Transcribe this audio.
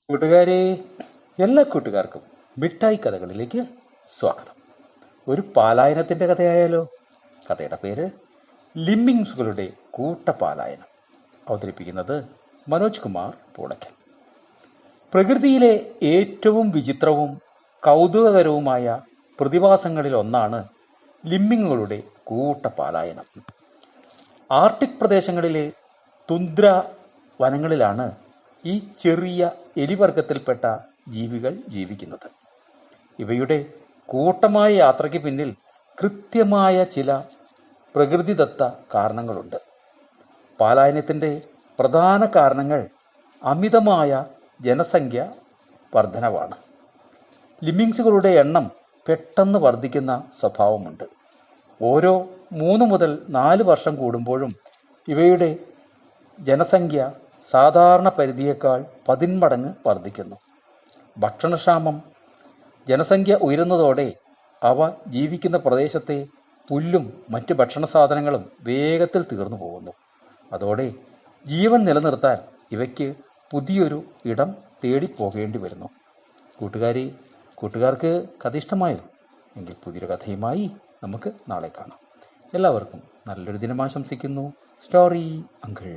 കൂട്ടുകാരെ, എല്ലാ കൂട്ടുകാർക്കും മിഠായി കഥകളിലേക്ക് സ്വാഗതം. ഒരു പാലായനത്തിന്റെ കഥയായാലോ? കഥയുടെ പേര് ലിമ്മിങ്സുകളുടെ കൂട്ടപാലായനം. അവതരിപ്പിക്കുന്നത് മനോജ് കുമാർ പൂളയ്ക്കൽ. പ്രകൃതിയിലെ ഏറ്റവും വിചിത്രവും കൗതുകകരവുമായ പ്രതിഭാസങ്ങളിൽ ഒന്നാണ് ലിമ്മിങ്ങുകളുടെ കൂട്ടപാലായനം. ആർട്ടിക് പ്രദേശങ്ങളിലെ തുന്ദ്ര വനങ്ങളിലാണ് ഈ ചെറിയ എലിവർഗത്തിൽപ്പെട്ട ജീവികൾ ജീവിക്കുന്നത്. ഇവയുടെ കൂട്ടമായ യാത്രയ്ക്ക് പിന്നിൽ കൃത്യമായ ചില പ്രകൃതിദത്ത കാരണങ്ങളുണ്ട്. പാലായനത്തിൻ്റെ പ്രധാന കാരണങ്ങൾ അമിതമായ ജനസംഖ്യ വർധനവാണ്. ലിമ്മിങ്സുകളുടെ എണ്ണം പെട്ടെന്ന് വർദ്ധിക്കുന്ന സ്വഭാവമുണ്ട്. ഓരോ 3 മുതൽ 4 വർഷം കൂടുമ്പോഴും ഇവയുടെ ജനസംഖ്യ സാധാരണ പരിധിയേക്കാൾ 10 മടങ്ങ് വർദ്ധിക്കുന്നു. ഭക്ഷണക്ഷാമം. ജനസംഖ്യ ഉയരുന്നതോടെ അവ ജീവിക്കുന്ന പ്രദേശത്തെ പുല്ലും മറ്റ് ഭക്ഷണ സാധനങ്ങളും വേഗത്തിൽ തീർന്നു പോകുന്നു. അതോടെ ജീവൻ നിലനിർത്താൻ ഇവയ്ക്ക് പുതിയൊരു ഇടം തേടിപ്പോകേണ്ടി വരുന്നു. കൂട്ടുകാർക്ക് കഥ ഇഷ്ടമായോ? എങ്കിൽ പുതിയൊരു കഥയുമായി നമുക്ക് നാളെ കാണാം. എല്ലാവർക്കും നല്ലൊരു ദിനം ആശംസിക്കുന്നു. Story uncle.